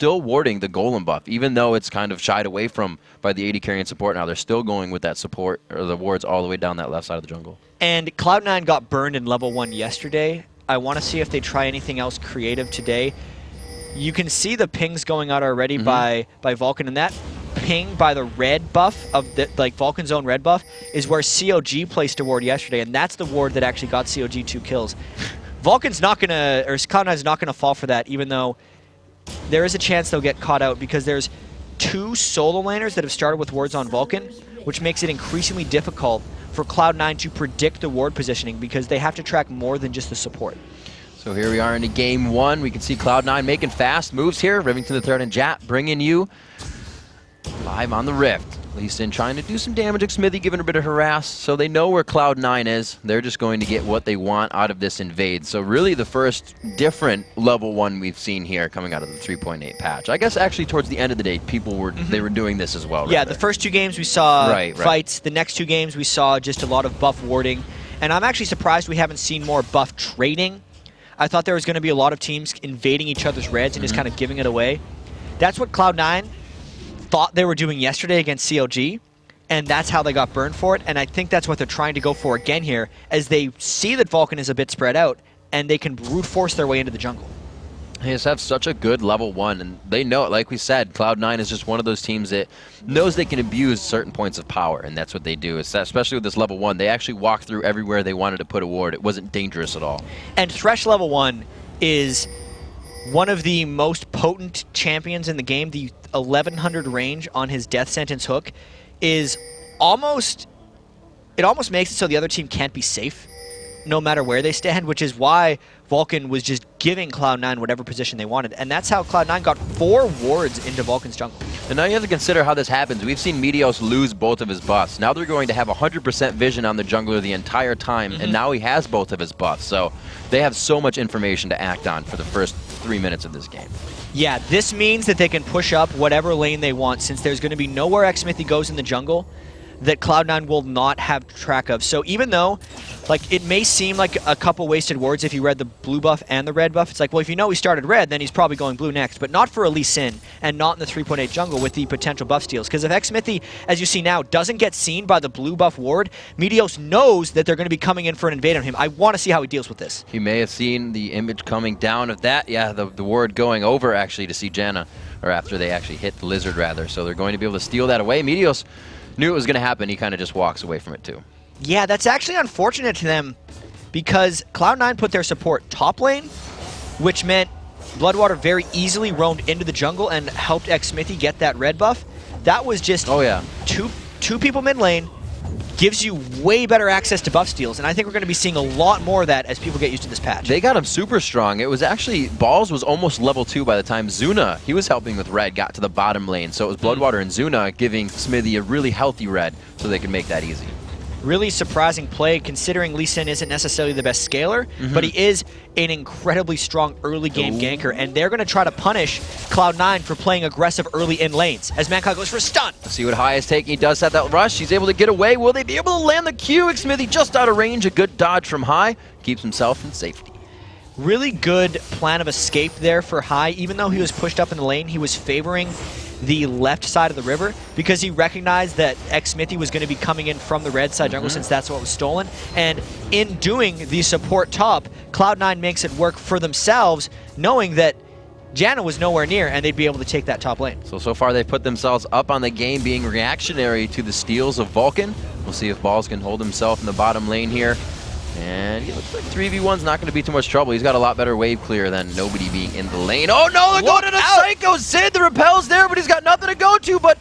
still warding the golem buff, even though it's kind of shied away from by the AD carry and support. Now they're still going with that support, or the wards all the way down that left side of the jungle. And Cloud9 got burned in level 1 yesterday. I want to see if they try anything else creative today. You can see the pings going out already by Vulcun, and that ping by the red buff of the Vulcan's own red buff is where COG placed a ward yesterday, and that's the ward that actually got COG 2 kills. Vulcan's not gonna, or Cloud9's not gonna fall for that, even though there is a chance they'll get caught out because there's 2 solo laners that have started with wards on Vulcan, which makes it increasingly difficult for Cloud9 to predict the ward positioning because they have to track more than just the support. So here we are into game 1. We can see Cloud9 making fast moves here. Rivington III and Jat bringing you live on the Rift. Lee Sin trying to do some damage. Smithy giving a bit of harass. So they know where Cloud9 is. They're just going to get what they want out of this invade. So really the first different level 1 we've seen here coming out of the 3.8 patch. I guess actually towards the end of the day, people were they were doing this as well. Yeah, the first 2 games we saw fights. The next 2 games we saw just a lot of buff warding. And I'm actually surprised we haven't seen more buff trading. I thought there was going to be a lot of teams invading each other's reds and just kind of giving it away. That's what Cloud9 thought they were doing yesterday against CLG, and that's how they got burned for it, and I think that's what they're trying to go for again here, as they see that Vulcun is a bit spread out, and they can brute force their way into the jungle. They just have such a good level 1, and they know it. Like we said, Cloud9 is just one of those teams that knows they can abuse certain points of power, and that's what they do. Especially with this level 1, they actually walked through everywhere they wanted to put a ward. It wasn't dangerous at all. And Thresh level 1 is one of the most potent champions in the game. The 1100 range on his death sentence hook is almost makes it so the other team can't be safe no matter where they stand, which is why Vulcun was just giving Cloud9 whatever position they wanted. And that's how Cloud9 got 4 wards into Vulcan's jungle. And now you have to consider how this happens. We've seen Meteos lose both of his buffs. Now they're going to have 100% vision on the jungler the entire time, and now he has both of his buffs. So they have so much information to act on for the first 3 minutes of this game. Yeah, this means that they can push up whatever lane they want, since there's going to be nowhere Xmithy goes in the jungle that Cloud9 will not have track of. So even though, like, it may seem like a couple wasted wards if you read the blue buff and the red buff, it's like, well, if you know he started red, then he's probably going blue next, but not for a Lee Sin, and not in the 3.8 jungle with the potential buff steals. Because if Xmithy, as you see now, doesn't get seen by the blue buff ward, Meteos knows that they're going to be coming in for an invade on him. I want to see how he deals with this. He may have seen the image coming down of that. Yeah, the ward going over, actually, to see Janna, or after they actually hit the lizard, rather. So they're going to be able to steal that away. Meteos knew it was going to happen. He kind of just walks away from it too. Yeah, that's actually unfortunate to them because Cloud9 put their support top lane, which meant Bloodwater very easily roamed into the jungle and helped Xmithy get that red buff. That was just two people mid lane, gives you way better access to buff steals, and I think we're going to be seeing a lot more of that as people get used to this patch. They got him super strong. It was actually, Balls was almost level 2 by the time Zuna, he was helping with red, got to the bottom lane. So it was Bloodwater and Zuna giving Smithy a really healthy red so they could make that easy. Really surprising play, considering Lee Sin isn't necessarily the best scaler, but he is an incredibly strong early game ganker, and they're going to try to punish Cloud9 for playing aggressive early in lanes, as Mankai goes for a stun. Let's see what High is taking. He does have that rush. He's able to get away. Will they be able to land the Q? Smithy just out of range. A good dodge from High. Keeps himself in safety. Really good plan of escape there for High. Even though he was pushed up in the lane, he was favoring the left side of the river because he recognized that Xmithy was going to be coming in from the red side jungle since that's what was stolen. And in doing the support top, Cloud9 makes it work for themselves, knowing that Janna was nowhere near and they'd be able to take that top lane. So far they've put themselves up on the game, being reactionary to the steals of Vulcun. We'll see if Balls can hold himself in the bottom lane here. And it looks like 3v1's not going to be too much trouble. He's got a lot better wave clear than nobody being in the lane. Oh no, they're going to the Psycho! Sid, the repel's there, but he's got nothing to go to but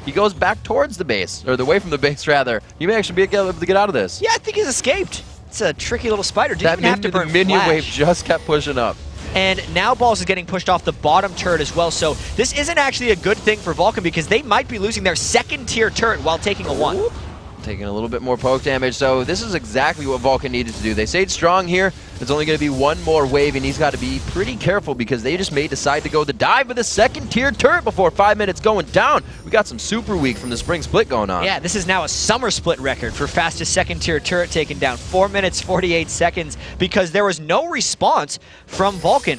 he goes back towards the base, or away from the base rather. He may actually be able to get out of this. Yeah, I think he's escaped. It's a tricky little spider. Didn't even have to burn minion flash. Wave just kept pushing up. And now Balls is getting pushed off the bottom turret as well, so this isn't actually a good thing for Vulcun because they might be losing their second tier turret while taking a 1. Taking a little bit more poke damage, so this is exactly what Vulcun needed to do. They stayed strong here. There's only going to be one more wave, and he's got to be pretty careful because they just may decide to go the dive with a second tier turret before 5 minutes going down. We got some super weak from the spring split going on. Yeah, this is now a summer split record for fastest second tier turret taken down. 4 minutes, 48 seconds, because there was no response from Vulcun.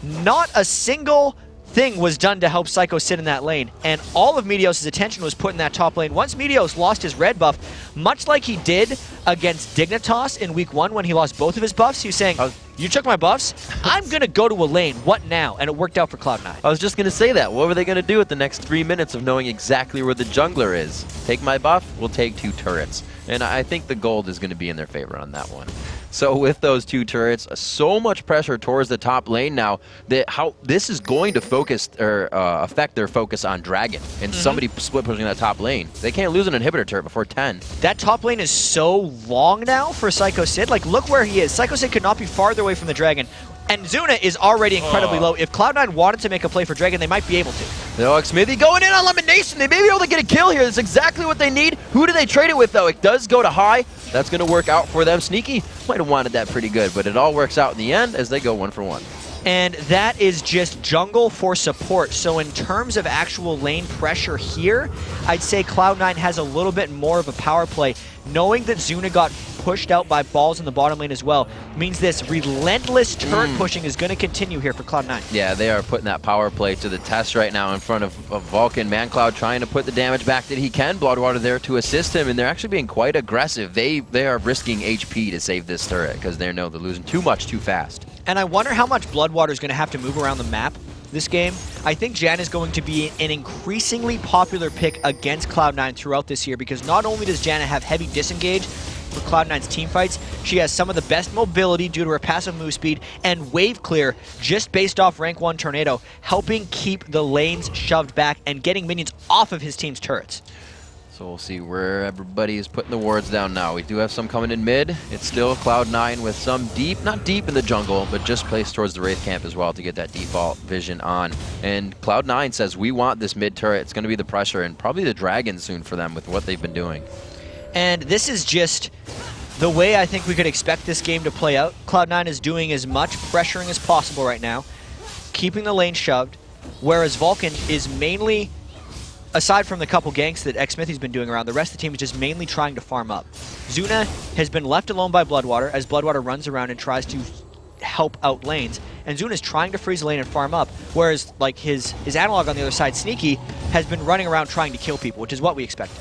Not a single thing was done to help Psycho sit in that lane, and all of Meteos' attention was put in that top lane. Once Meteos lost his red buff, much like he did against Dignitas in week 1 when he lost both of his buffs, he was saying, you took my buffs, I'm going to go to a lane, what now? And it worked out for Cloud9. I was just going to say that. What were they going to do with the next 3 minutes of knowing exactly where the jungler is? Take my buff, we'll take 2 turrets. And I think the gold is going to be in their favor on that one. So with those 2 turrets, so much pressure towards the top lane now that how this is going to focus or affect their focus on Dragon and somebody split pushing that top lane. They can't lose an inhibitor turret before 10. That top lane is so long now for Psycho Sid. Like, look where he is. Psycho Sid could not be farther away from the Dragon. And Zuna is already incredibly low. If Cloud9 wanted to make a play for Dragon, they might be able to. No, Smithy going in on elimination. They may be able to get a kill here. That's exactly what they need. Who do they trade it with, though? It does go to high. That's going to work out for them. Sneaky might have wanted that pretty good, but it all works out in the end as they go 1 for 1. And that is just jungle for support. So in terms of actual lane pressure here, I'd say Cloud9 has a little bit more of a power play. Knowing that Zuna got pushed out by balls in the bottom lane as well means this relentless turret pushing is going to continue here for Cloud9. Yeah, they are putting that power play to the test right now in front of Vulcun. ManCloud trying to put the damage back that he can. Bloodwater there to assist him, and they're actually being quite aggressive. They are risking HP to save this turret because they know they're losing too much too fast. And I wonder how much Bloodwater is going to have to move around the map this game. I think Jan is going to be an increasingly popular pick against Cloud9 throughout this year because not only does Janna have heavy disengage for Cloud9's team fights, she has some of the best mobility due to her passive move speed and wave clear just based off rank 1 Tornado, helping keep the lanes shoved back and getting minions off of his team's turrets. So we'll see where everybody is putting the wards down now. We do have some coming in mid. It's still Cloud9 with some deep, not deep in the jungle, but just placed towards the Wraith camp as well to get that default vision on. And Cloud9 says, we want this mid turret. It's going to be the pressure and probably the dragon soon for them with what they've been doing. And this is just the way I think we could expect this game to play out. Cloud9 is doing as much pressuring as possible right now, keeping the lane shoved, whereas Vulcun is mainly, aside from the couple ganks that xMisty's been doing around, the rest of the team is just mainly trying to farm up. Zuna has been left alone by Bloodwater as Bloodwater runs around and tries to help out lanes, and Zuna is trying to freeze the lane and farm up, whereas like his analog on the other side, Sneaky, has been running around trying to kill people, which is what we expected.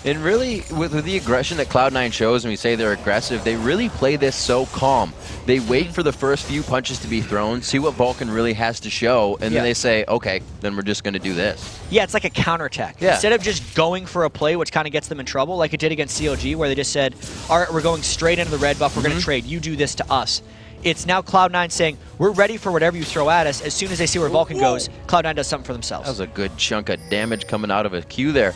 And really, with the aggression that Cloud9 shows, and we say they're aggressive, they really play this so calm. They wait for the first few punches to be thrown, see what Vulcun really has to show, and then they say, okay, then we're just going to do this. Yeah, it's like a counterattack. Yeah. Instead of just going for a play, which kind of gets them in trouble, like it did against COG, where they just said, all right, we're going straight into the red buff, we're going to trade, you do this to us. It's now Cloud9 saying, we're ready for whatever you throw at us. As soon as they see where Vulcun goes, Cloud9 does something for themselves. That was a good chunk of damage coming out of a Q there.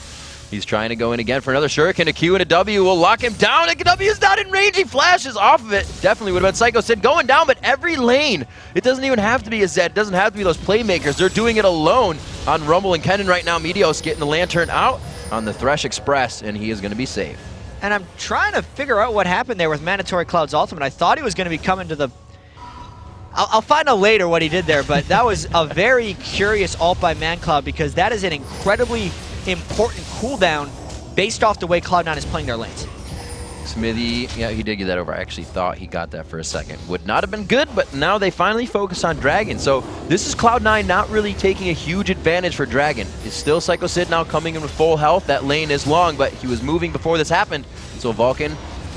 He's trying to go in again for another shuriken. A Q and a W will lock him down. A W is not in range. He flashes off of it. Definitely would have been Psycho Sid going down, but every lane, it doesn't even have to be a Zed. It doesn't have to be those playmakers. They're doing it alone on Rumble and Kennen right now. Meteos getting the lantern out on the Thresh Express, and he is going to be safe. And I'm trying to figure out what happened there with Mandatory Cloud's ultimate. I thought he was going to be coming to the... I'll find out later what he did there, but that was a very curious ult by ManCloud because that is an incredibly important cooldown based off the way Cloud9 is playing their lanes. Smithy, yeah, he did get that over. I actually thought he got that for a second. Would not have been good, but now they finally focus on Dragon. So this is Cloud9 not really taking a huge advantage for Dragon. It's still Psycho Sid now coming in with full health. That lane is long, but he was moving before this happened. So Vulcun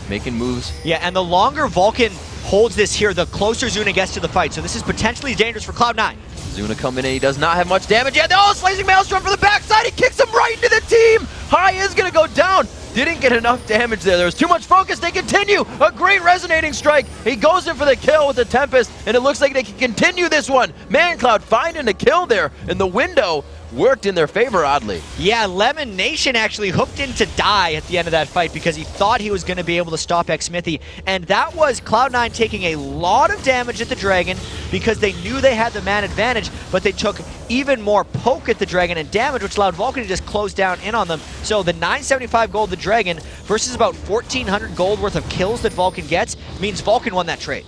making moves. Yeah, and the longer Vulcun holds this here, the closer Zuna gets to the fight. So this is potentially dangerous for Cloud9. Zuna coming in, he does not have much damage yet. Oh, slicing Maelstrom for the backside, he kicks him right into the team! High is gonna go down. Didn't get enough damage there. There was too much focus. They continue. A great resonating strike. He goes in for the kill with the Tempest, and it looks like they can continue this one. ManCloud finding a kill there, and the window worked in their favor, oddly. Yeah, Lemon Nation actually hooked in to die at the end of that fight because he thought he was going to be able to stop xMithy. And that was Cloud9 taking a lot of damage at the Dragon because they knew they had the man advantage, but they took even more poke at the Dragon and damage, which allowed Vulcun to just close down in on them. So the 975 gold the Dragon versus about 1,400 gold worth of kills that Vulcun gets means Vulcun won that trade.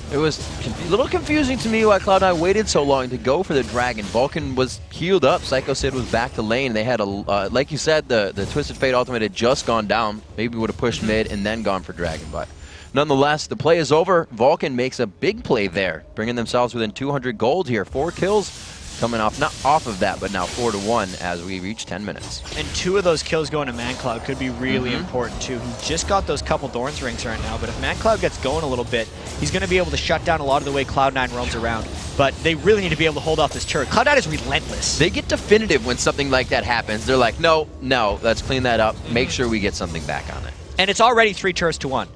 It was a little confusing to me why Cloud9 waited so long to go for the Dragon. Vulcun was healed up. Psycho Sid was back to lane. They had a, like you said, the Twisted Fate ultimate had just gone down. Maybe would have pushed mid and then gone for Dragon. But nonetheless, the play is over. Vulcun makes a big play there, bringing themselves within 200 gold here. 4 kills coming off, not off of that, but now 4-1 as we reach 10 minutes. And 2 of those kills going to ManCloud could be really important too. He just got those couple Thorns rings right now, but if ManCloud gets going a little bit, he's going to be able to shut down a lot of the way Cloud9 roams around. But they really need to be able to hold off this turret. Cloud9 is relentless. They get definitive when something like that happens. They're like, no, let's clean that up. Make sure we get something back on it. And it's already 3 turrets to 1.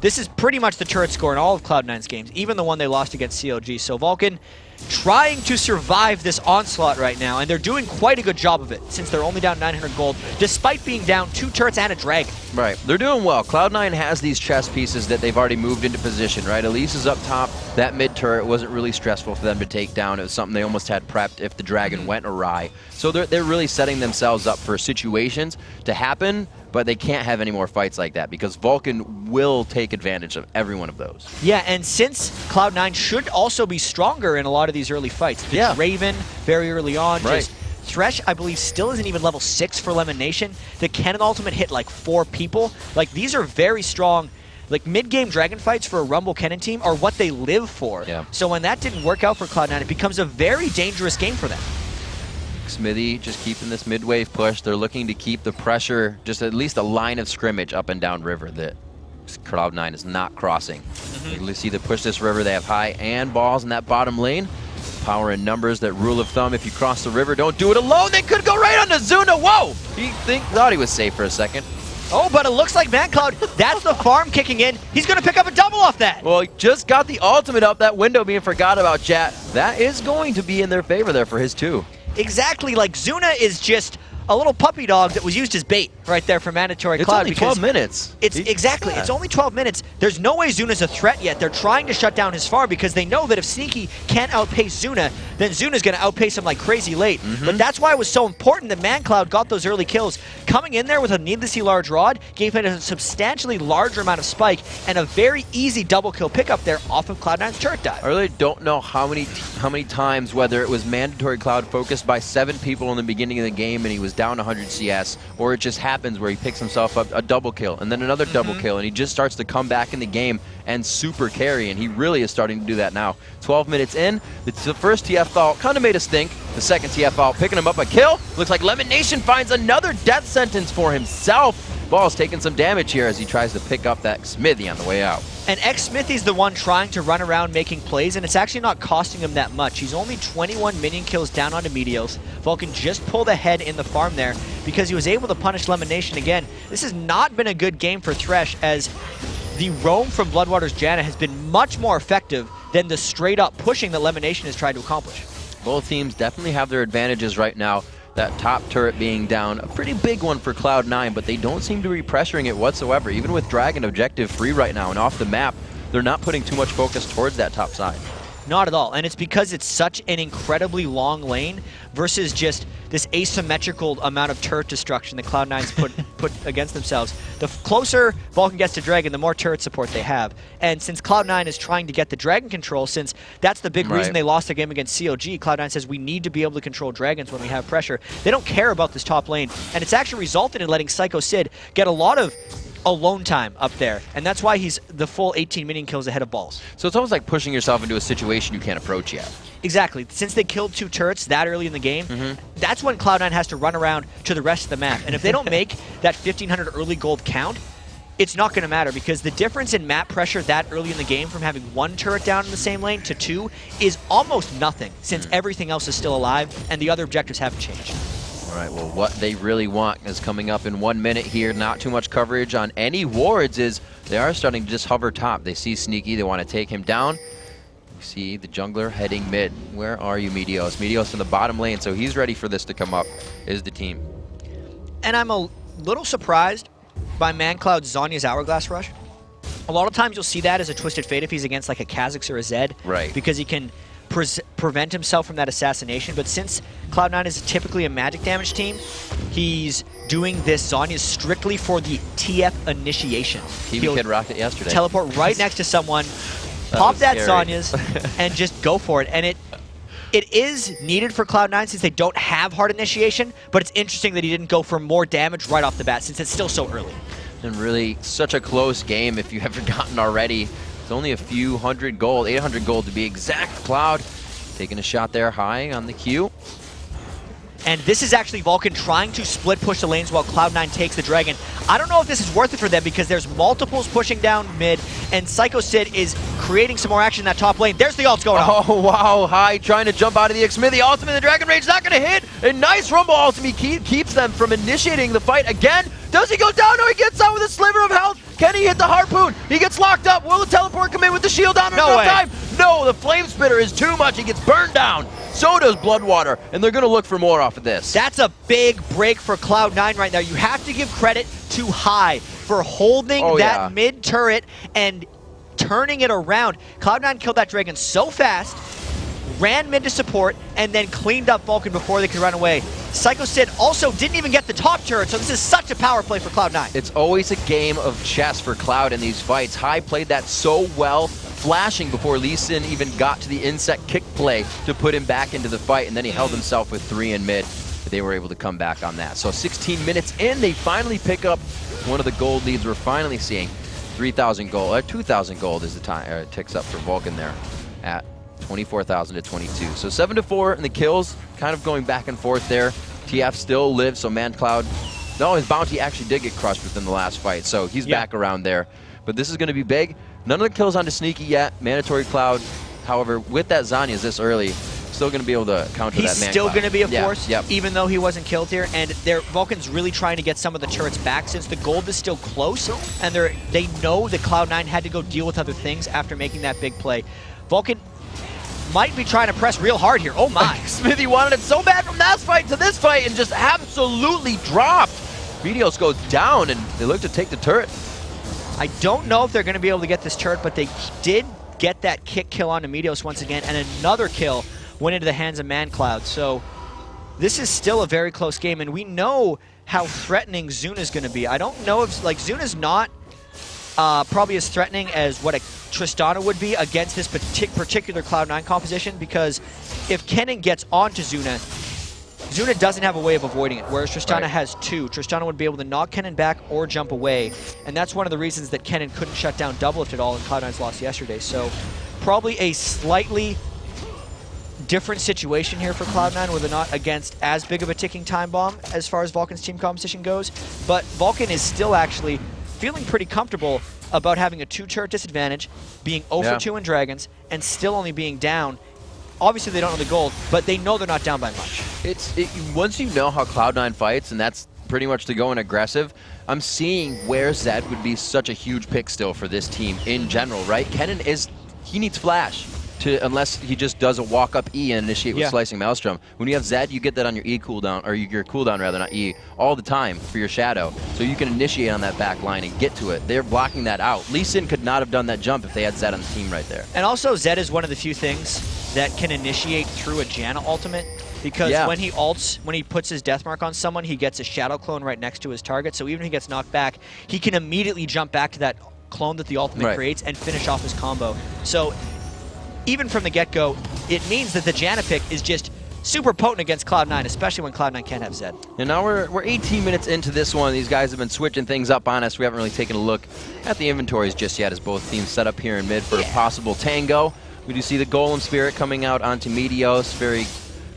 This is pretty much the turret score in all of Cloud9's games, even the one they lost against CLG. So Vulcun trying to survive this onslaught right now, and they're doing quite a good job of it since they're only down 900 gold, despite being down 2 turrets and a dragon. Right, they're doing well. Cloud9 has these chess pieces that they've already moved into position, right? Elise is up top. That mid turret wasn't really stressful for them to take down. It was something they almost had prepped if the dragon went awry. So they're really setting themselves up for situations to happen, but they can't have any more fights like that because Vulcun will take advantage of every one of those. Yeah, and since Cloud9 should also be stronger in a lot of these early fights. The Draven, very early on, just Thresh, I believe, still isn't even level 6 for Lemon Nation. The Cannon Ultimate hit like 4 people. Like, these are very strong. Like, mid-game Dragon fights for a Rumble Cannon team are what they live for. Yeah. So when that didn't work out for Cloud9, it becomes a very dangerous game for them. Smithy just keeping this mid-wave push. They're looking to keep the pressure, just at least a line of scrimmage up and down river that Cloud9 is not crossing. You see they push this river. They have high and balls in that bottom lane. Power in numbers, that rule of thumb. If you cross the river, don't do it alone. They could go right onto Zuna. Whoa! He thought he was safe for a second. Oh, but it looks like ManCloud, that's the farm kicking in. He's going to pick up a double off that. Well, he just got the ultimate up. That window being forgot about, chat. That is going to be in their favor there for his 2. Exactly, like Zuna is just a little puppy dog that was used as bait right there for Mandatory Cloud. It's only 12 minutes. Exactly, it's only 12 minutes. There's no way Zuna's a threat yet. They're trying to shut down his farm because they know that if Sneaky can't outpace Zuna, then Zuna's going to outpace him like crazy late. But that's why it was so important that ManCloud got those early kills. Coming in there with a needlessly large rod gave him a substantially larger amount of spike and a very easy double kill pickup there off of Cloud9's turret dive. I really don't know how many times, whether it was Mandatory Cloud focused by 7 people in the beginning of the game and he was down 100 CS, or it just happens where he picks himself up a double kill and then another double kill, and he just starts to come back in the game and super carry, and he really is starting to do that now. 12 minutes in, the first TF ult kind of made us think. The second TF ult picking him up a kill. Looks like Lemon Nation finds another death sentence for himself. Ball's taking some damage here as he tries to pick up that Smithy on the way out. And X-Smithy's the one trying to run around making plays, and it's actually not costing him that much. He's only 21 minion kills down onto Meteos. Vulcun just pulled ahead in the farm there because he was able to punish Lemon Nation again. This has not been a good game for Thresh, as the roam from Bloodwater's Janna has been much more effective than the straight-up pushing that Lemon Nation has tried to accomplish. Both teams definitely have their advantages right now. That top turret being down, a pretty big one for Cloud9, but they don't seem to be pressuring it whatsoever. Even with Dragon objective free right now and off the map, they're not putting too much focus towards that top side. Not at all, and it's because it's such an incredibly long lane versus just this asymmetrical amount of turret destruction that Cloud9's put against themselves. The closer Vulcun gets to Dragon, the more turret support they have. And since Cloud9 is trying to get the Dragon control, since that's the big reason they lost the game against CLG, Cloud9 says we need to be able to control Dragons when we have pressure. They don't care about this top lane, and it's actually resulted in letting Psycho Sid get a lot of alone time up there, and that's why he's the full 18 minion kills ahead of Balls. So it's almost like pushing yourself into a situation you can't approach yet. Exactly. Since they killed 2 turrets that early in the game, that's when Cloud9 has to run around to the rest of the map. And if they don't make that 1,500 early gold count, it's not going to matter, because the difference in map pressure that early in the game from having 1 turret down in the same lane to 2 is almost nothing, since everything else is still alive and the other objectives haven't changed. All right, well, what they really want is coming up in 1 minute here. Not too much coverage on any wards, is they are starting to just hover top. They see Sneaky, they want to take him down. You see the jungler heading mid. Where are you, Meteos? Meteos in the bottom lane, so he's ready for this to come up, is the team. And I'm a little surprised by ManCloud's Zhonya's Hourglass Rush. A lot of times you'll see that as a Twisted Fate if he's against like a Kha'Zix or a Zed. Right. Because he can prevent himself from that assassination, but since Cloud9 is typically a magic damage team, he's doing this Zhonya strictly for the TF initiation. TV Kid rocked it yesterday. Teleport right next to someone, pop that Zhonya's, and just go for it. And it is needed for Cloud9 since they don't have hard initiation, but it's interesting that he didn't go for more damage right off the bat since it's still so early. And really, such a close game if you haven't forgotten already. It's only a few hundred gold, 800 gold to be exact. Cloud Taking a shot there high on the Q. And this is actually Vulcun trying to split push the lanes while Cloud9 takes the Dragon. I don't know if this is worth it for them because there's multiples pushing down mid, and Psycho Sid is creating some more action in that top lane. There's the ults going on. Oh, wow. High trying to jump out of the Xmithy ultimate. The Dragon Rage not going to hit. A nice Rumble ultimate keeps them from initiating the fight again. Does he go down? No, he gets out with a sliver of health. Can he hit the Harpoon? He gets locked up. Will the teleport come in with the shield down in no time? No, the Flame Spitter is too much. He gets burned down. So does Bloodwater, and they're going to look for more off of this. That's a big break for Cloud9 right now. You have to give credit to High for holding that mid turret and turning it around. Cloud9 killed that Dragon so fast, ran mid to support, and then cleaned up Vulcun before they could run away. Psycho Sid also didn't even get the top turret, so this is such a power play for Cloud9. It's always a game of chess for Cloud in these fights. High played that so well, flashing before Lee Sin even got to the insect kick play to put him back into the fight, and then he held himself with 3 in mid. But they were able to come back on that. So 16 minutes in, they finally pick up one of the gold leads we're finally seeing. 3,000 gold, 2,000 gold is the time, it ticks up for Vulcun there at 24,000 to 22. So 7-4 in the kills, kind of going back and forth there. TF still lives, so ManCloud, no, his bounty actually did get crushed within the last fight, so he's back around there. But this is going to be big. None of the kills onto Sneaky yet. Mandatory Cloud, however, with that Zhonya's this early, still going to be able to counter that ManCloud. He's still going to be a force, even though he wasn't killed here. And Vulcan's really trying to get some of the turrets back since the gold is still close. And they know that Cloud9 had to go deal with other things after making that big play. Vulcun might be trying to press real hard here. Oh my. Smithy wanted it so bad from that fight to this fight and just absolutely dropped. Meteos goes down and they look to take the turret. I don't know if they're going to be able to get this turret, but they did get that kick kill onto Meteos once again, and another kill went into the hands of ManCloud. So this is still a very close game, and we know how threatening Zuna's going to be. I don't know if, like, Zuna's not probably as threatening as what a Tristana would be against this particular Cloud9 composition, because if Kennen gets onto Zuna, Zuna doesn't have a way of avoiding it, whereas Tristana has 2. Tristana would be able to knock Kennen back or jump away, and that's one of the reasons that Kennen couldn't shut down Doublelift at all in Cloud9's loss yesterday. So probably a slightly different situation here for Cloud9, where they're not against as big of a ticking time bomb as far as Vulcan's team composition goes, but Vulcan is still actually feeling pretty comfortable about having a 2-turret disadvantage, being 0 for 2 in Dragons, and still only being down. Obviously, they don't know the gold, but they know they're not down by much. Once you know how Cloud9 fights, and that's pretty much to go in aggressive, I'm seeing where Zed would be such a huge pick still for this team in general, right? Kennen he needs flash. Unless he just does a walk-up E and initiate with Slicing Maelstrom. When you have Zed, you get that on your E cooldown, or your cooldown rather, not E, all the time for your Shadow. So you can initiate on that back line and get to it. They're blocking that out. Lee Sin could not have done that jump if they had Zed on the team right there. And also, Zed is one of the few things that can initiate through a Janna ultimate, because when he ults, when he puts his death mark on someone, he gets a Shadow clone right next to his target. So even if he gets knocked back, he can immediately jump back to that clone that the ultimate creates and finish off his combo. So even from the get-go, it means that the Janna pick is just super potent against Cloud9, especially when Cloud9 can't have Zed. And now we're 18 minutes into this one. These guys have been switching things up on us. We haven't really taken a look at the inventories just yet, as both teams set up here in mid for a possible tango. We do see the Golem Spirit coming out onto Meteos. Very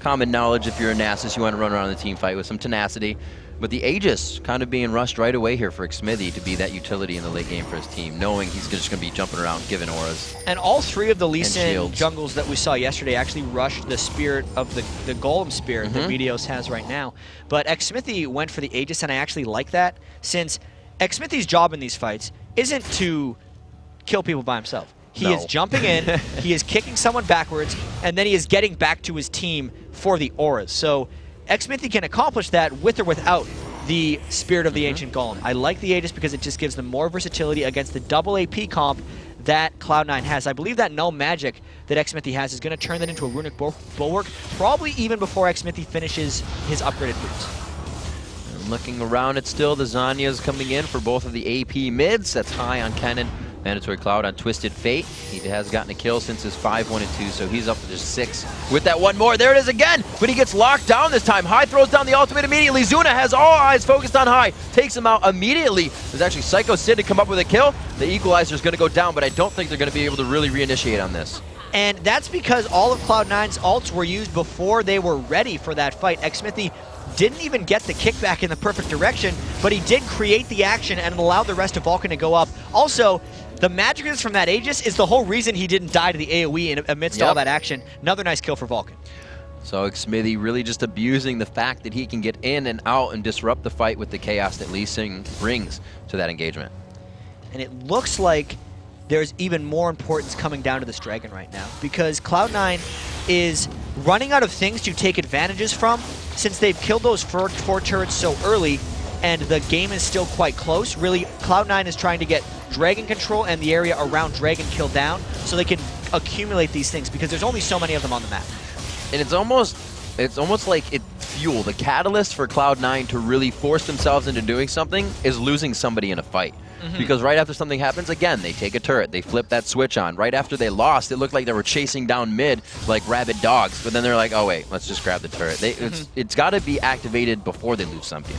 common knowledge if you're a Nasus, you want to run around the team fight with some tenacity. But the Aegis kind of being rushed right away here for Xmithy to be that utility in the late game for his team, knowing he's just going to be jumping around, giving auras. And all 3 of the Lee Sin jungles that we saw yesterday actually rushed the spirit of the Golem Spirit that Meteos has right now. But Xmithy went for the Aegis, and I actually like that, since Xmithy's job in these fights isn't to kill people by himself. He is jumping in, he is kicking someone backwards, and then he is getting back to his team for the auras. So Xmithy can accomplish that with or without the Spirit of the Ancient Golem. I like the Aegis because it just gives them more versatility against the double AP comp that Cloud9 has. I believe that Null Magic that Xmithy has is going to turn that into a Runic Bulwark, probably even before Xmithy finishes his upgraded boots. And looking around, it's still the Zhonya's coming in for both of the AP mids. That's high on Kennen. Mandatory Cloud on Twisted Fate. He has gotten a kill since his 5-1-2, so he's up to just 6 with that one more. There it is again, but he gets locked down this time. High throws down the ultimate immediately. Zuna has all eyes focused on High. Takes him out immediately. There's actually Psycho Sid to come up with a kill. The equalizer is going to go down, but I don't think they're going to be able to really reinitiate on this. And that's because all of Cloud9's ults were used before they were ready for that fight. xMithi didn't even get the kickback in the perfect direction, but he did create the action and allowed the rest of Vulcun to go up. Also, the magicness from that Aegis is the whole reason he didn't die to the AoE amidst all that action. Another nice kill for Vulcun. So xMithi really just abusing the fact that he can get in and out and disrupt the fight with the chaos that Lee Sin brings to that engagement. And it looks like there's even more importance coming down to this Dragon right now, because Cloud9 is running out of things to take advantages from since they've killed those four turrets so early and the game is still quite close. Really, Cloud9 is trying to get Dragon control and the area around Dragon killed down so they can accumulate these things, because there's only so many of them on the map. And it's almost like it fuel. The catalyst for Cloud9 to really force themselves into doing something is losing somebody in a fight. Because right after something happens, again, they take a turret, they flip that switch on. Right after they lost, it looked like they were chasing down mid like rabid dogs. But then they're like, oh wait, let's just grab the turret. It's got to be activated before they lose something.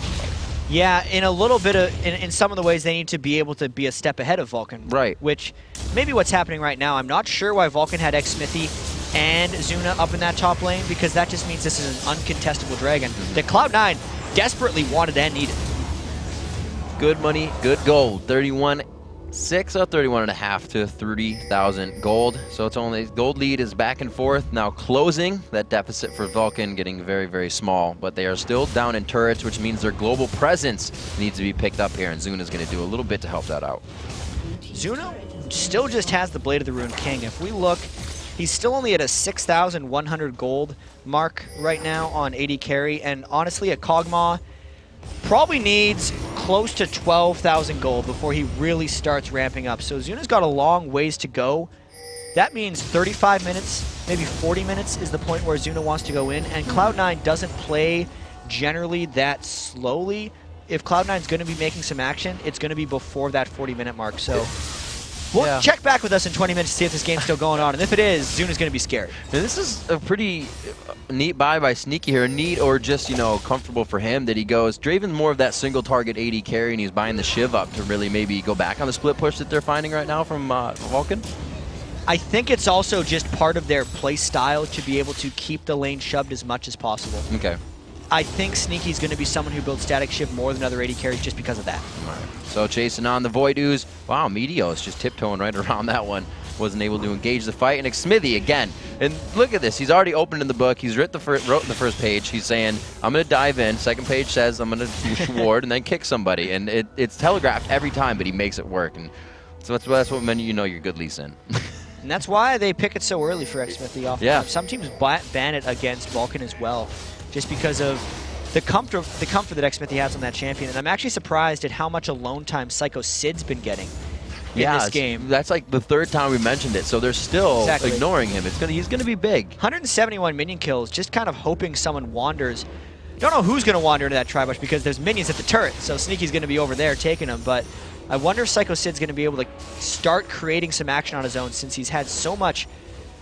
Yeah, in a little bit of, in some of the ways, they need to be able to be a step ahead of Vulcun. Right. Which, maybe what's happening right now, I'm not sure why Vulcun had xMithi and Zuna up in that top lane, because that just means this is an uncontestable Dragon that Cloud9 desperately wanted and needed. Good money, good gold. 31.6 or 31.5 to 30,000 gold. So it's only gold lead is back and forth now, closing that deficit for Vulcun, getting very, very small. But they are still down in turrets, which means their global presence needs to be picked up here, and Zuna's going to do a little bit to help that out. Zuna still just has the Blade of the Ruined King. If we look, he's still only at a 6,100 gold mark right now on AD carry, and honestly, at Kog'Maw, probably needs close to 12,000 gold before he really starts ramping up. So Zuna's got a long ways to go. That means 35 minutes, maybe 40 minutes is the point where Zuna wants to go in, and Cloud9 doesn't play generally that slowly. If Cloud9's going to be making some action, it's going to be before that 40-minute mark. So we'll check back with us in 20 minutes to see if this game's still going on, and if it is, Zuna's going to be scared. Now, this is a pretty neat buy by Sneaky here. Neat or just, you know, comfortable for him that he goes, Draven's more of that single target AD carry, and he's buying the Shiv up to really maybe go back on the split push that they're finding right now from Vulcun. I think it's also just part of their play style to be able to keep the lane shoved as much as possible. Okay. I think Sneaky's going to be someone who builds static Shiv more than other AD carries just because of that. All right. So chasing on the Void Ooze. Wow, Meteos just tiptoeing right around that one. Wasn't able to engage the fight. And xMithi again. And look at this. He's already opened in the book. He's wrote the first page. He's saying, I'm going to dive in. Second page says, I'm going to ward and then kick somebody. And it's telegraphed every time, but he makes it work. And so that's what meant you know you're good Lee Sin. And that's why they pick it so early for xMithi off. Yeah. Some teams ban it against Vulcun as well, just because of the comfort that xMithi has on that champion. And I'm actually surprised at how much alone time Psycho Sid's been getting in this game. That's like the third time we mentioned it, so they're still ignoring him. He's gonna be big. 171 minion kills, just kind of hoping someone wanders. Don't know who's gonna wander into that tri-bush because there's minions at the turret, so Sneaky's gonna be over there taking them, but I wonder if Psycho Sid's gonna be able to start creating some action on his own since he's had so much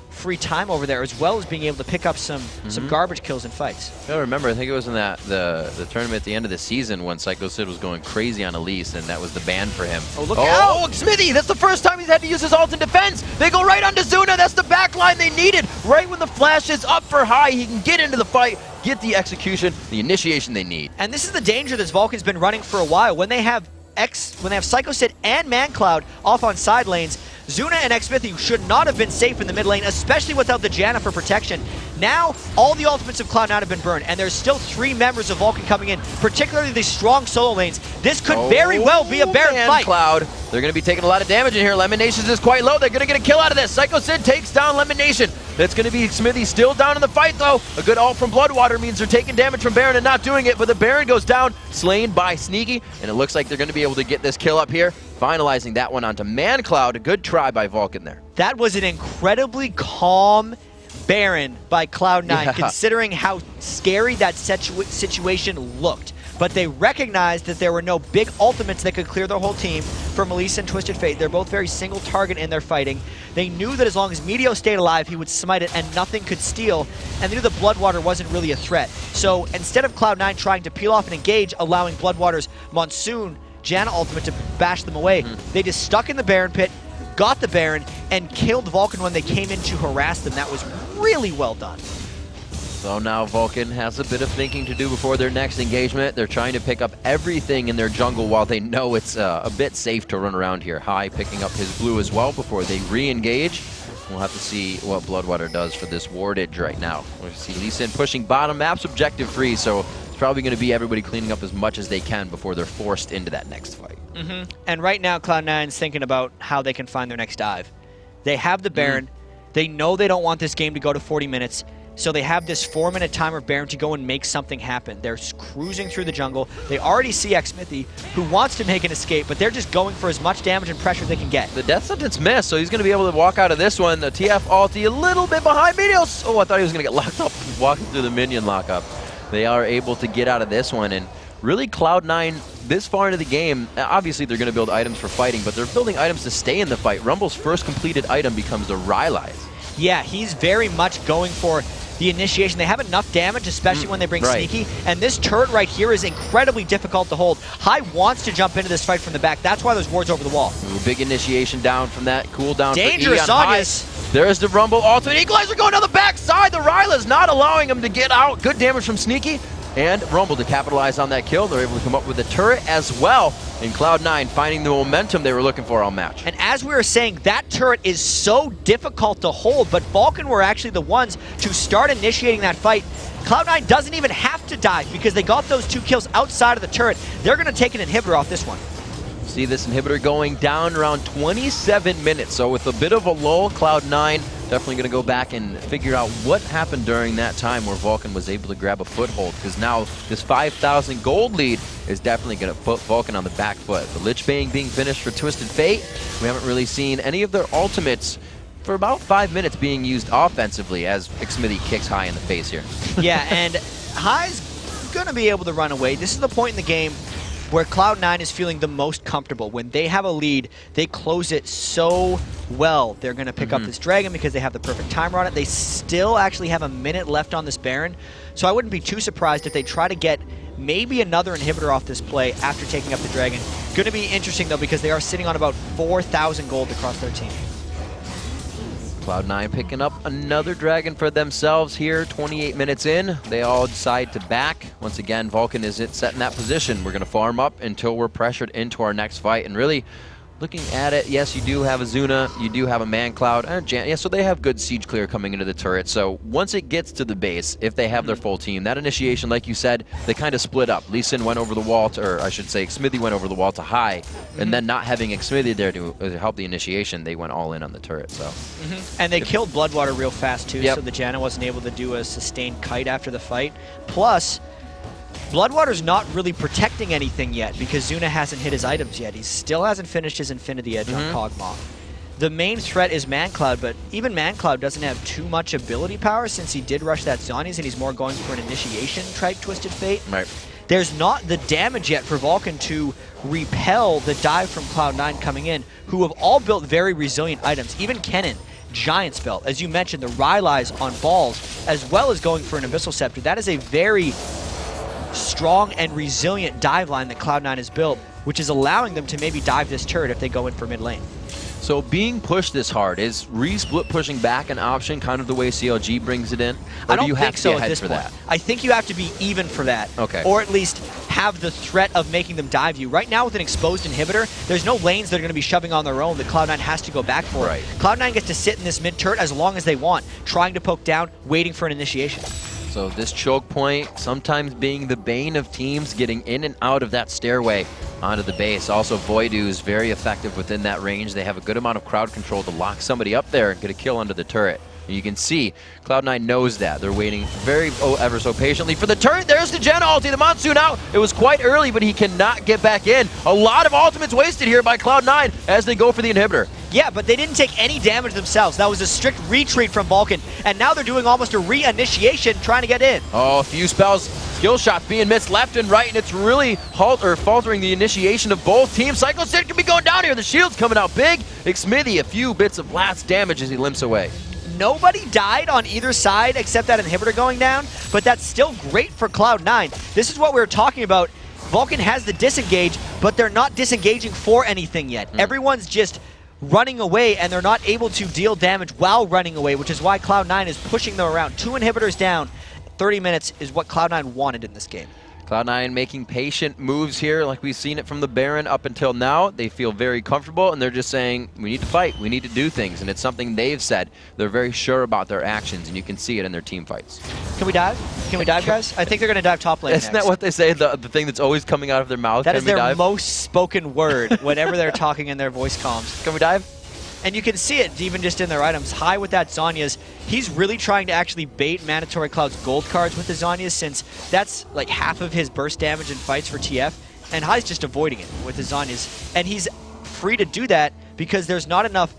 free time over there, as well as being able to pick up some garbage kills in fights. I remember, I think it was in the tournament at the end of the season when Psycho Sid was going crazy on Elise, and that was the ban for him. Oh, look out! Oh, xMithi! That's the first time he's had to use his ult in defense! They go right onto Zuna! That's the backline they needed! Right when the flash is up for high, he can get into the fight, get the execution, the initiation they need. And this is the danger that Vulcan's been running for a while. When they have Psycho Sid and ManCloud off on side lanes, Zuna and xMithi should not have been safe in the mid lane, especially without the Janna for protection. Now, all the ultimates of Cloud9 have been burned, and there's still 3 members of Vulcun coming in, particularly the strong solo lanes. This could very well be a Baron fight. Cloud, they're going to be taking a lot of damage in here. Lemon Nations is quite low. They're going to get a kill out of this. Psycho Sid takes down Lemon Nation. That's going to be xMithi still down in the fight, though. A good ult from Bloodwater means they're taking damage from Baron and not doing it, but the Baron goes down, slain by Sneaky, and it looks like they're going to be able to get this kill up here. Finalizing that one onto ManCloud. A good try by Vulcun there. That was an incredibly calm Baron by Cloud9, considering how scary that situation looked. But they recognized that there were no big ultimates that could clear their whole team from Elise and Twisted Fate. They're both very single target in their fighting. They knew that as long as Meteo stayed alive, he would smite it and nothing could steal. And they knew that Bloodwater wasn't really a threat. So instead of Cloud9 trying to peel off and engage, allowing Bloodwater's Monsoon Janna ultimate to bash them away, they just stuck in the Baron pit, got the Baron, and killed Vulcan when they came in to harass them. That was really well done. So now Vulcan has a bit of thinking to do before their next engagement. They're trying to pick up everything in their jungle while they know it's a bit safe to run around here. High picking up his blue as well before they re-engage. We'll have to see what Bloodwater does for this wardage right now. We'll see Lee Sin pushing bottom, map's objective free, so it's probably going to be everybody cleaning up as much as they can before they're forced into that next fight. And right now, Cloud9's thinking about how they can find their next dive. They have the Baron. They know they don't want this game to go to 40 minutes. So they have this 4-minute timer Baron to go and make something happen. They're cruising through the jungle. They already see Xmithy, who wants to make an escape, but they're just going for as much damage and pressure as they can get. The death sentence missed, so he's going to be able to walk out of this one. The TF ulti a little bit behind Meteos. Oh, I thought he was going to get locked up walking through the minion lockup. They are able to get out of this one, and really Cloud9 this far into the game, obviously they're going to build items for fighting, but they're building items to stay in the fight. Rumble's first completed item becomes the Rylai's. Yeah, he's very much going for the initiation. They have enough damage, especially when they bring Sneaky, and this turret right here is incredibly difficult to hold. High wants to jump into this fight from the back. That's why there's wards over the wall. Ooh, big initiation down from that cooldown. Dangerous August. There's the Rumble ultimate. Equalizer going down the backside. The Rylai's not allowing him to get out. Good damage from Sneaky. And Rumble to capitalize on that kill. They're able to come up with a turret as well. And Cloud9 finding the momentum they were looking for all match. And as we were saying, that turret is so difficult to hold, but Vulcan were actually the ones to start initiating that fight. Cloud9 doesn't even have to dive because they got those 2 kills outside of the turret. They're going to take an inhibitor off this one. See this inhibitor going down around 27 minutes. So with a bit of a lull, Cloud9 definitely going to go back and figure out what happened during that time where Vulcan was able to grab a foothold, because now this 5,000 gold lead is definitely going to put Vulcan on the back foot. The Lich Bang being finished for Twisted Fate. We haven't really seen any of their ultimates for about 5 minutes being used offensively as Xmithy kicks High in the face here. Yeah, and High's going to be able to run away. This is the point in the game where Cloud9 is feeling the most comfortable. When they have a lead, they close it so well. They're going to pick up this Dragon because they have the perfect timer on it. They still actually have a minute left on this Baron, so I wouldn't be too surprised if they try to get maybe another inhibitor off this play after taking up the Dragon. Going to be interesting, though, because they are sitting on about 4,000 gold across their team. Cloud9 picking up another Dragon for themselves here, 28 minutes in. They all decide to back. Once again, Vulcan is set in that position. We're going to farm up until we're pressured into our next fight. And really, looking at it, yes, you do have a Zuna, you do have a Man Cloud, and yeah, so they have good siege clear coming into the turret. So once it gets to the base, if they have their full team, that initiation, like you said, they kind of split up. Lee Sin went over the wall, or I should say, Xmithy went over the wall to High, and then not having Xmithy there to help the initiation, they went all in on the turret. So, and they killed Bloodwater real fast too, so the Janna wasn't able to do a sustained kite after the fight. Plus, Bloodwater's not really protecting anything yet because Zuna hasn't hit his items yet. He still hasn't finished his Infinity Edge on Kog'Maw. The main threat is Man Cloud, but even Man Cloud doesn't have too much ability power since he did rush that Zhonya's and he's more going for an initiation type Twisted Fate. Right. There's not the damage yet for Vulcan to repel the dive from Cloud9 coming in, who have all built very resilient items. Even Kennen, Giant's Belt, as you mentioned, the Rylai's on balls, as well as going for an Abyssal Scepter. That is a very strong and resilient dive line that Cloud9 has built, which is allowing them to maybe dive this turret if they go in for mid lane. So being pushed this hard, is re-split pushing back an option, kind of the way CLG brings it in? Or I don't do you have think to so get at ahead this for point. that? I think you have to be even for that. Okay. Or at least have the threat of making them dive you. Right now with an exposed inhibitor, there's no lanes that are going to be shoving on their own that Cloud9 has to go back for. Right. Cloud9 gets to sit in this mid turret as long as they want, trying to poke down, waiting for an initiation. So this choke point sometimes being the bane of teams getting in and out of that stairway onto the base. Also, Voidu's very effective within that range. They have a good amount of crowd control to lock somebody up there and get a kill under the turret. And you can see Cloud9 knows that. They're waiting ever so patiently for the turret. There's the Janna ulti, the Monsoon out. It was quite early, but he cannot get back in. A lot of ultimates wasted here by Cloud9 as they go for the inhibitor. Yeah, but they didn't take any damage themselves. That was a strict retreat from Vulcan, and now they're doing almost a re-initiation trying to get in. Oh, a few spells, skill shots being missed left and right, and it's really faltering the initiation of both teams. Cyclo Sid can be going down here. The shield's coming out big. Xmithy, a few bits of blast damage as he limps away. Nobody died on either side except that inhibitor going down, but that's still great for Cloud9. This is what we were talking about. Vulcan has the disengage, but they're not disengaging for anything yet. Everyone's just running away, and they're not able to deal damage while running away, which is why Cloud9 is pushing them around. 2 inhibitors down. 30 minutes is what Cloud9 wanted in this game. Cloud9 making patient moves here like we've seen it from the Baron up until now. They feel very comfortable, and they're just saying, we need to fight, we need to do things, and it's something they've said. They're very sure about their actions, and you can see it in their team fights. Can we dive? Can we dive, guys? I think they're going to dive top lane Isn't that what they say, the thing that's always coming out of their mouth? That is their dive? most spoken word whenever they're talking in their voice comms. Can we dive? And you can see it even just in their items. High with that Zhonya's, he's really trying to actually bait Mandatory Cloud's gold cards with the Zhonya's, since that's like half of his burst damage in fights for TF, and High's just avoiding it with the Zhonya's. And he's free to do that because there's not enough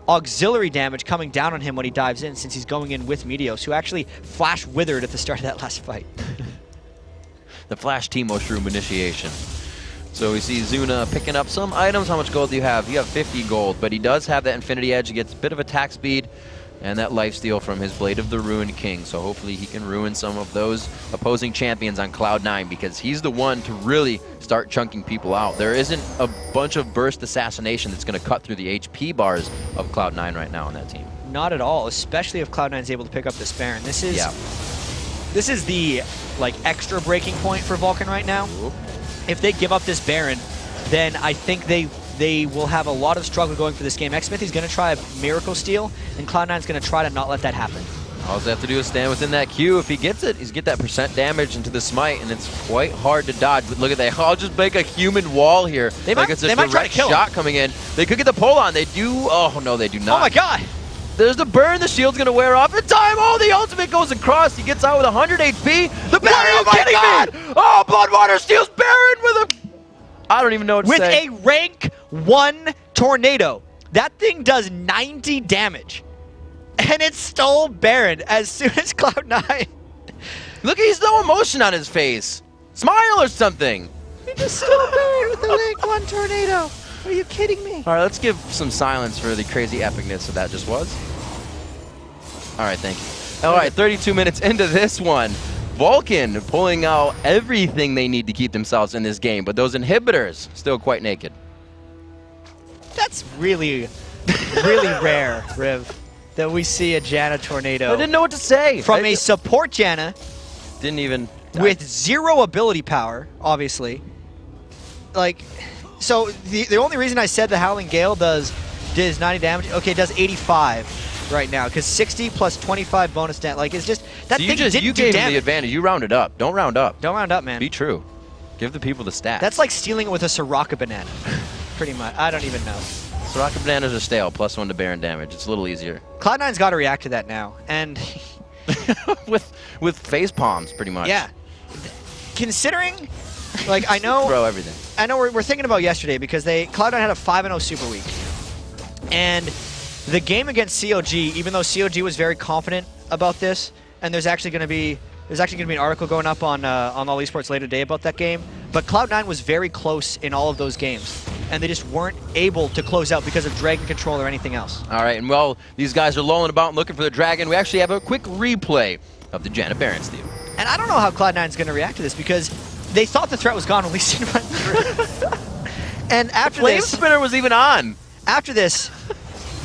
auxiliary damage coming down on him when he dives in, since he's going in with Meteos, who actually flash withered at the start of that last fight. The Flash Teemo Shroom initiation. So we see Zuna picking up some items. How much gold do you have? You have 50 gold, but he does have that Infinity Edge. He gets a bit of attack speed and that lifesteal from his Blade of the Ruined King. So hopefully he can ruin some of those opposing champions on Cloud9, because he's the one to really start chunking people out. There isn't a bunch of burst assassination that's going to cut through the HP bars of Cloud9 right now on that team. Not at all, especially if Cloud9 is able to pick up this Baron. This is the like extra breaking point for Vulcun right now. Oop. If they give up this Baron, then I think they will have a lot of struggle going for this game. Xmithy's going to try a Miracle Steal, and Cloud9's going to try to not let that happen. All they have to do is stand within that Q. If he gets it, he's get that percent damage into the smite, and it's quite hard to dodge. But look at that. I'll just make a human wall here. They like might, it's a they might try to direct kill shot him. coming in. They could get the pull on. They do. Oh, no, they do not. Oh, my God. There's the burn. The shield's going to wear off in time. Oh, the ultimate goes across. He gets out with 100 HP. The Baron, oh my God. me? Oh, Bloodwater steals Baron with a... I don't even know what to With say. a rank 1 tornado. That thing does 90 damage. And it stole Baron as soon as Cloud9. Look, he's no emotion on his face. Smile or something. He just stole Baron with a rank 1 tornado. Are you kidding me? All right, let's give some silence for the crazy epicness that that just was. All right, thank you. All right, 32 minutes into this one. Vulcun pulling out everything they need to keep themselves in this game, but those inhibitors still quite naked. That's really, really rare, Riv, that we see a Janna tornado. I didn't know what to say. From a support Janna Didn't even... with 0 ability power, obviously. Like, so the only reason I said the Howling Gale does 90 damage, okay, it does 85 right now, because 60 plus 25 bonus damage, like, it's just, that So thing didn't you do gave him damage. the advantage. You rounded up. Don't round up. Don't round up, man. Be true. Give the people the stats. That's like stealing it with a Soraka banana, pretty much. I don't even know. Soraka bananas are stale, +1 to Baron damage. It's a little easier. Cloud9's got to react to that now, and with face palms, pretty much. yeah, considering, like, I know, Throw everything. I know we're thinking about yesterday, because Cloud9 had a 5-0 Super Week, and the game against COG, even though COG was very confident about this, and there's actually going to be an article going up on All Esports later today about that game, but Cloud9 was very close in all of those games, and they just weren't able to close out because of Dragon Control or anything else. All right, and while these guys are lolling about and looking for the dragon, we actually have a quick replay of the Janna Baron steal. And I don't know how Cloud9's going to react to this, because they thought the threat was gone, at least in run through. And after Flame this, Spinner was even on. after this,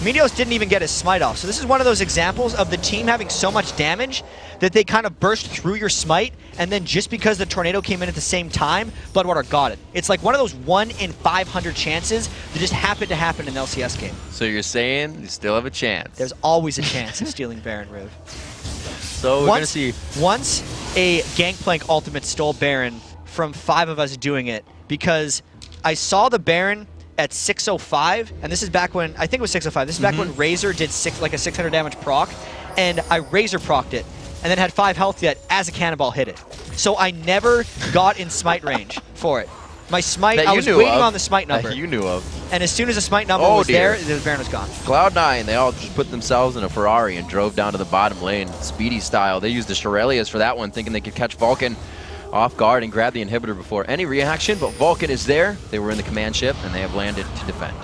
Meteos didn't even get his smite off. So this is one of those examples of the team having so much damage that they kind of burst through your smite, and then just because the tornado came in at the same time, Bloodwater got it. It's like one of those 1 in 500 chances that just happened to happen in an LCS game. So you're saying you still have a chance. There's always a chance of stealing Baron, Riv. So we're going to see... Once a Gangplank ultimate stole Baron from 5 of us doing it, because I saw the Baron at 605, and this is back when, I think it was 605, this is back when Razor did like a 600 damage proc, and I Razor procced it, and then had 5 health yet as a cannonball hit it. So I never got in smite range for it. My smite, I was waiting on the smite number. That you knew of. And as soon as the smite number was there, the Baron was gone. Cloud9, they all just put themselves in a Ferrari and drove down to the bottom lane, speedy style. They used the Shirelias for that one, thinking they could catch Vulcun off guard and grab the inhibitor before any reaction, but Vulcun is there. They were in the command ship, and they have landed to defend.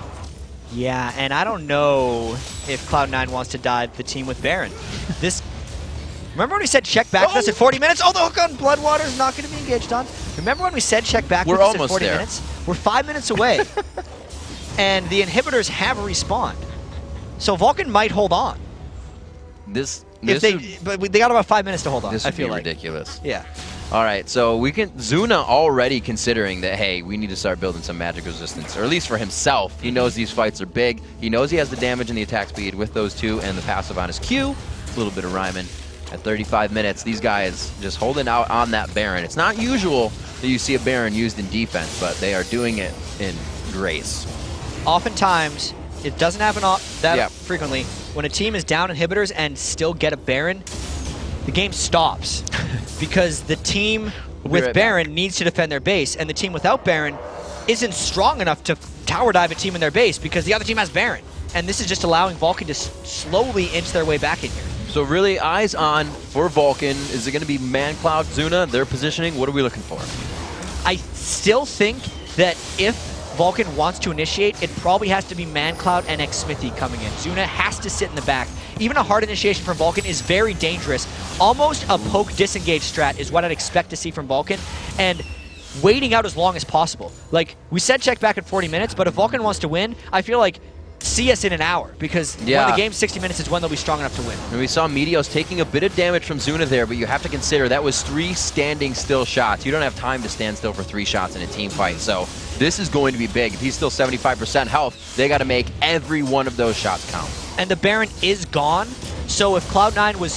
Yeah, and I don't know if Cloud9 wants to dive the team with Baron. Remember when we said check back with us at 40 minutes? Oh, the hook on Bloodwater is not going to be engaged on. Remember when we said check back with us at 40 minutes? We're 5 minutes away. and the inhibitors have respawned. So Vulcun might hold on. But they got about 5 minutes to hold on. This I would feel be like ridiculous. Yeah. All right, so we can Zuna already considering that, hey, we need to start building some magic resistance, or at least for himself. He knows these fights are big. He knows he has the damage and the attack speed with those two and the passive on his Q. A little bit of rhyming. At 35 minutes, these guys just holding out on that Baron. It's not usual that you see a Baron used in defense, but they are doing it in grace. Oftentimes, it doesn't happen that frequently. When a team is down inhibitors and still get a Baron, the game stops because the team with Baron needs to defend their base, and the team without Baron isn't strong enough to tower dive a team in their base because the other team has Baron. And this is just allowing Vulcun to slowly inch their way back in here. So really, eyes on for Vulcun. Is it going to be ManCloud, Zuna, their positioning? What are we looking for? I still think that if Vulcun wants to initiate, it probably has to be ManCloud and Xmithy coming in. Zuna has to sit in the back. Even a hard initiation from Vulcun is very dangerous. Almost a poke disengage strat is what I'd expect to see from Vulcun. And waiting out as long as possible. Like, we said check back at 40 minutes, but if Vulcun wants to win, I feel like see us in an hour, because when the game's 60 minutes is when they'll be strong enough to win. And we saw Meteos taking a bit of damage from Zuna there, but you have to consider that was 3 standing still shots. You don't have time to stand still for 3 shots in a team fight, so this is going to be big. If he's still 75% health, they got to make every one of those shots count. And the Baron is gone, so if Cloud9 was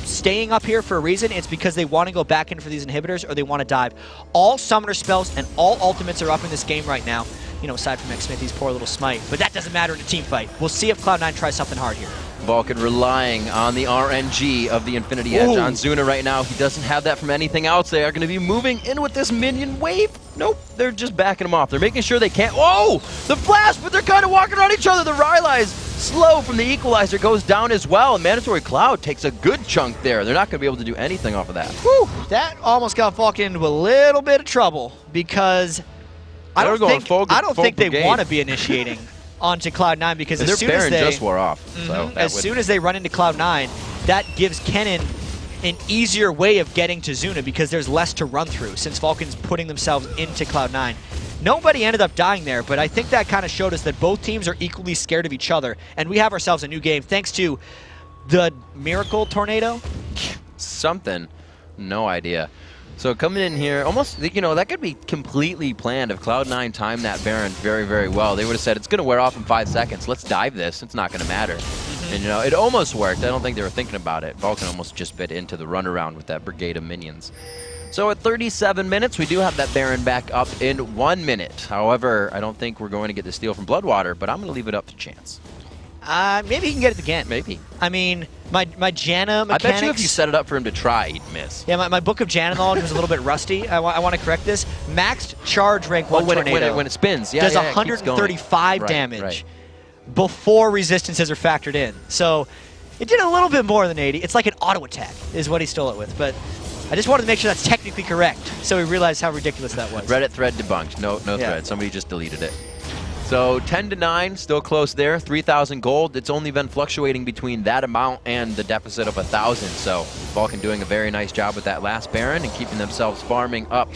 staying up here for a reason, it's because they want to go back in for these inhibitors or they want to dive. All summoner spells and all ultimates are up in this game right now. You know, aside from Xmithy's poor little smite. But that doesn't matter in a team fight. We'll see if Cloud9 tries something hard here. Vulcun relying on the RNG of the Infinity Edge on Zuna right now. He doesn't have that from anything else. They are going to be moving in with this minion wave. Nope, they're just backing him off. They're making sure they can't. Oh, the flash, but they're kind of walking around each other. The Rylai's slow from the Equalizer goes down as well. And Mandatory Cloud takes a good chunk there. They're not going to be able to do anything off of that. Whew, that almost got Vulcun into a little bit of trouble because I don't think they want to be initiating onto Cloud9 because as soon as they just wore off. Soon as they run into Cloud9, that gives Kennen an easier way of getting to Zuna because there's less to run through since Vulcan's putting themselves into Cloud9. Nobody ended up dying there, but I think that kind of showed us that both teams are equally scared of each other, and we have ourselves a new game thanks to the Miracle Tornado. Something. No idea. So coming in here, almost, you know, that could be completely planned if Cloud9 timed that Baron very, very well. They would have said, it's going to wear off in 5 seconds. Let's dive this. It's not going to matter. And, you know, it almost worked. I don't think they were thinking about it. Vulcun almost just bit into the runaround with that brigade of minions. So at 37 minutes, we do have that Baron back up in 1 minute. However, I don't think we're going to get the steal from Bloodwater, but I'm going to leave it up to chance. Maybe he can get it again. Maybe. I mean, my Janna mechanics... I bet you if you set it up for him to try, he'd miss. Yeah, my Book of Janna knowledge was a little bit rusty. I want to correct this. Maxed charge rank 1 tornado when it spins, does 135 damage before resistances are factored in. So it did a little bit more than 80. It's like an auto attack is what he stole it with. But I just wanted to make sure that's technically correct so we realized how ridiculous that was. Reddit thread debunked. No thread. Somebody just deleted it. So 10-9, still close there. 3,000 gold. It's only been fluctuating between that amount and the deficit of 1,000. So Vulcun doing a very nice job with that last Baron and keeping themselves farming up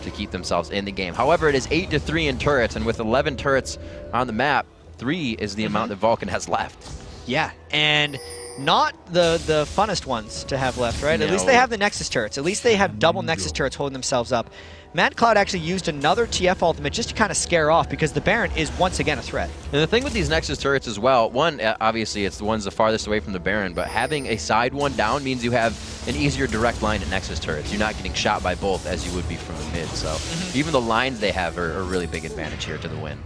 to keep themselves in the game. However, it is 8-3 in turrets, and with 11 turrets on the map, 3 is the amount that Vulcun has left. Yeah, and not the funnest ones to have left, right? No. At least they have the Nexus turrets. At least they have double Nexus turrets holding themselves up. MadCloud actually used another TF ultimate just to kind of scare off because the Baron is once again a threat. And the thing with these Nexus turrets as well, one, obviously it's the ones the farthest away from the Baron, but having a side one down means you have an easier direct line at Nexus turrets. You're not getting shot by both as you would be from the mid, so even the lines they have are a really big advantage here to the win.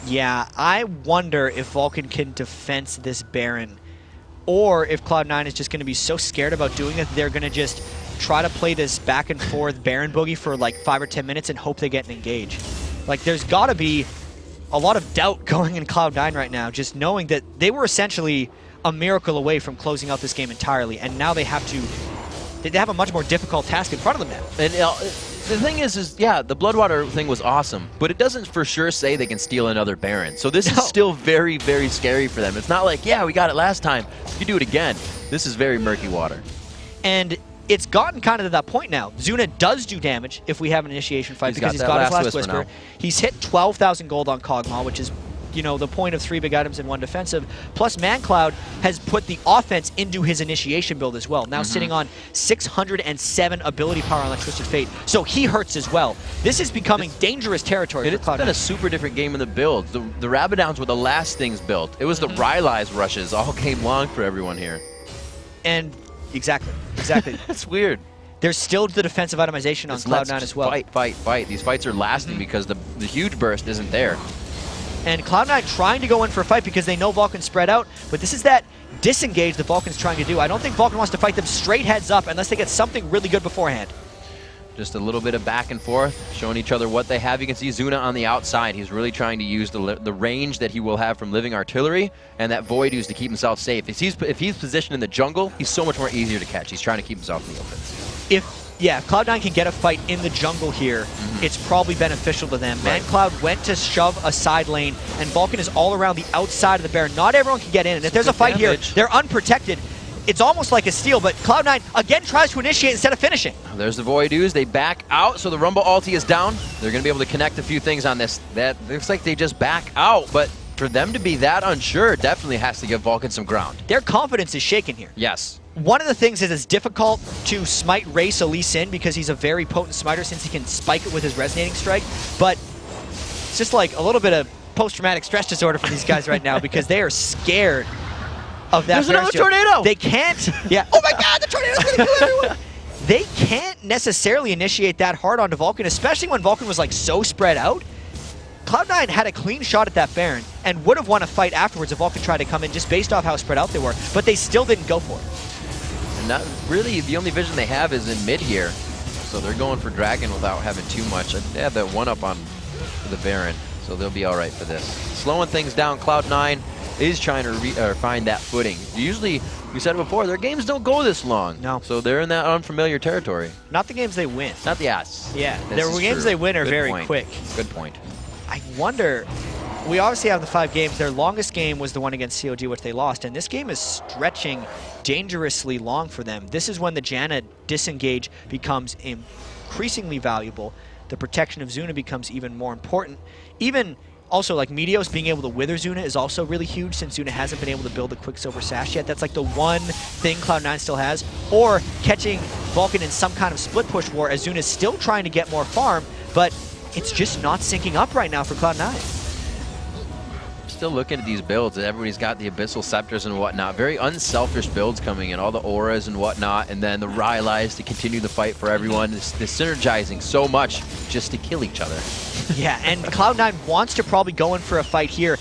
Yeah, I wonder if Vulcun can defense this Baron, or if Cloud9 is just going to be so scared about doing it, they're going to just try to play this back and forth Baron boogie for like 5 or 10 minutes and hope they get an engage. Like, there's got to be a lot of doubt going in Cloud9 right now, just knowing that they were essentially a miracle away from closing out this game entirely, and now they have a much more difficult task in front of them now. And the thing is yeah, the Bloodwater thing was awesome, but it doesn't for sure say they can steal another Baron. So this is still very, very scary for them. It's not like, yeah, we got it last time, you do it again. This is very murky water. And it's gotten kind of to that point now. Zuna does do damage if we have an initiation fight because he's got his last Whisper. He's hit 12,000 gold on Kog'Maw, which is you know, the point of 3 big items and 1 defensive. Plus, ManCloud has put the offense into his initiation build as well. Now sitting on 607 ability power on Twisted Fate, so he hurts as well. This is becoming dangerous territory for Cloud9. It's been a super different game in the build. The Rabadowns were the last things built. It was the Rylai's rushes all came long for everyone here. And exactly. It's weird. There's still the defensive itemization on Cloud9 as well. Fight. These fights are lasting because the huge burst isn't there. And Cloud9 trying to go in for a fight because they know Vulcan's spread out, but this is that disengage that Vulcan's trying to do. I don't think Vulcan wants to fight them straight heads up unless they get something really good beforehand. Just a little bit of back and forth, showing each other what they have. You can see Zuna on the outside. He's really trying to use the range that he will have from living artillery and that void use to keep himself safe. If he's positioned in the jungle, he's so much more easier to catch. He's trying to keep himself in the open. If Cloud9 can get a fight in the jungle here, it's probably beneficial to them. Right. ManCloud went to shove a side lane, and Vulcan is all around the outside of the Baron. Not everyone can get in, and if there's a fight here, they're unprotected. It's almost like a steal, but Cloud9 again tries to initiate instead of finishing. There's the Void Ooze. They back out, so the Rumble ulti is down. They're going to be able to connect a few things on this. That looks like they just back out, but for them to be that unsure definitely has to give Vulcan some ground. Their confidence is shaken here. Yes. One of the things is it's difficult to smite Race Elise in because he's a very potent smiter since he can spike it with his resonating strike, but it's just like a little bit of post-traumatic stress disorder for these guys right now because they are scared of that. There's another tornado! They can't, oh my god, the tornado's gonna kill everyone! They can't necessarily initiate that hard onto Vulcan, especially when Vulcan was like so spread out. Cloud9 had a clean shot at that Baron and would have won a fight afterwards if Vulcan tried to come in just based off how spread out they were, but they still didn't go for it. Not really, the only vision they have is in mid here, so they're going for Dragon without having too much. They have that one up on the Baron, so they'll be all right for this. Slowing things down, Cloud9 is trying to find that footing. Usually, we said it before, their games don't go this long. No. So they're in that unfamiliar territory. Not the games they win. Not the ass. Yeah, their games they win are very quick. Good point. I wonder, we obviously have the 5 games. Their longest game was the one against COG, which they lost, and this game is stretching dangerously long for them. This is when the Janna disengage becomes increasingly valuable. The protection of Zuna becomes even more important. Even also, like, Meteos being able to wither Zuna is also really huge since Zuna hasn't been able to build a Quicksilver Sash yet. That's like the one thing Cloud9 still has. Or catching Vulcan in some kind of split push war as Zuna's still trying to get more farm, but it's just not syncing up right now for Cloud9. Still looking at these builds, everybody's got the Abyssal Scepters and whatnot. Very unselfish builds coming in, all the auras and whatnot, and then the Rylai's to continue the fight for everyone. They're synergizing so much just to kill each other. Yeah, and Cloud9 wants to probably go in for a fight here.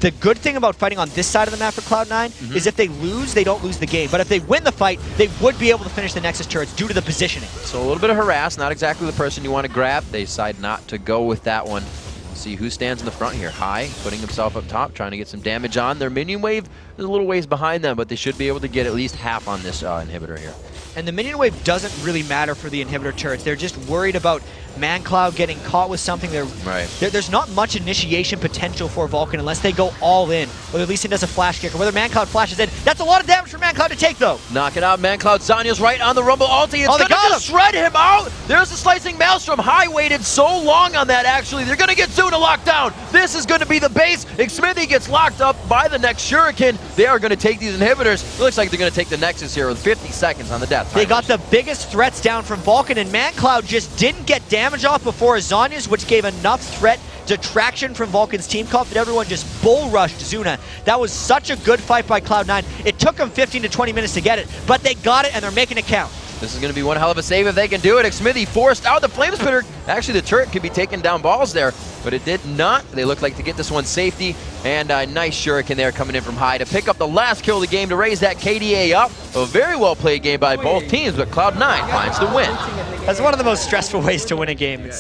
The good thing about fighting on this side of the map for Cloud9 is if they lose, they don't lose the game. But if they win the fight, they would be able to finish the Nexus turrets due to the positioning. So a little bit of harass, not exactly the person you want to grab. They decide not to go with that one. See who stands in the front here. High, putting himself up top, trying to get some damage on. Their minion wave is a little ways behind them, but they should be able to get at least half on this inhibitor here. And the minion wave doesn't really matter for the inhibitor turrets. They're just worried about ManCloud getting caught with something. There's not much initiation potential for Vulcan unless they go all in. Whether Lee Sin does a flash kick or whether ManCloud flashes in. That's a lot of damage for ManCloud to take, though. Knock it out. ManCloud. Zanya's right on the Rumble ulti. It's going to just shred him out. There's the slicing Maelstrom. High waited so long on that, actually. They're going to get Zuna locked down. This is going to be the base. Smithy gets locked up by the next Shuriken. They are going to take these inhibitors. It looks like they're going to take the Nexus here with 50 seconds on the death. They got the biggest threats down from Vulcan, and ManCloud just didn't get damage off before Zanya's, which gave enough threat detraction from Vulcan's team comp that everyone just bull rushed Zuna. That was such a good fight by Cloud9. It took them 15 to 20 minutes to get it, but they got it and they're making it count. This is going to be one hell of a save if they can do it. Smithy forced out the Flame Spitter. Actually, the turret could be taking down balls there, but it did not. They look like to get this one safety, and a nice Shuriken there coming in from High to pick up the last kill of the game to raise that KDA up. A very well played game by both teams, but Cloud9 finds the win. That's one of the most stressful ways to win a game.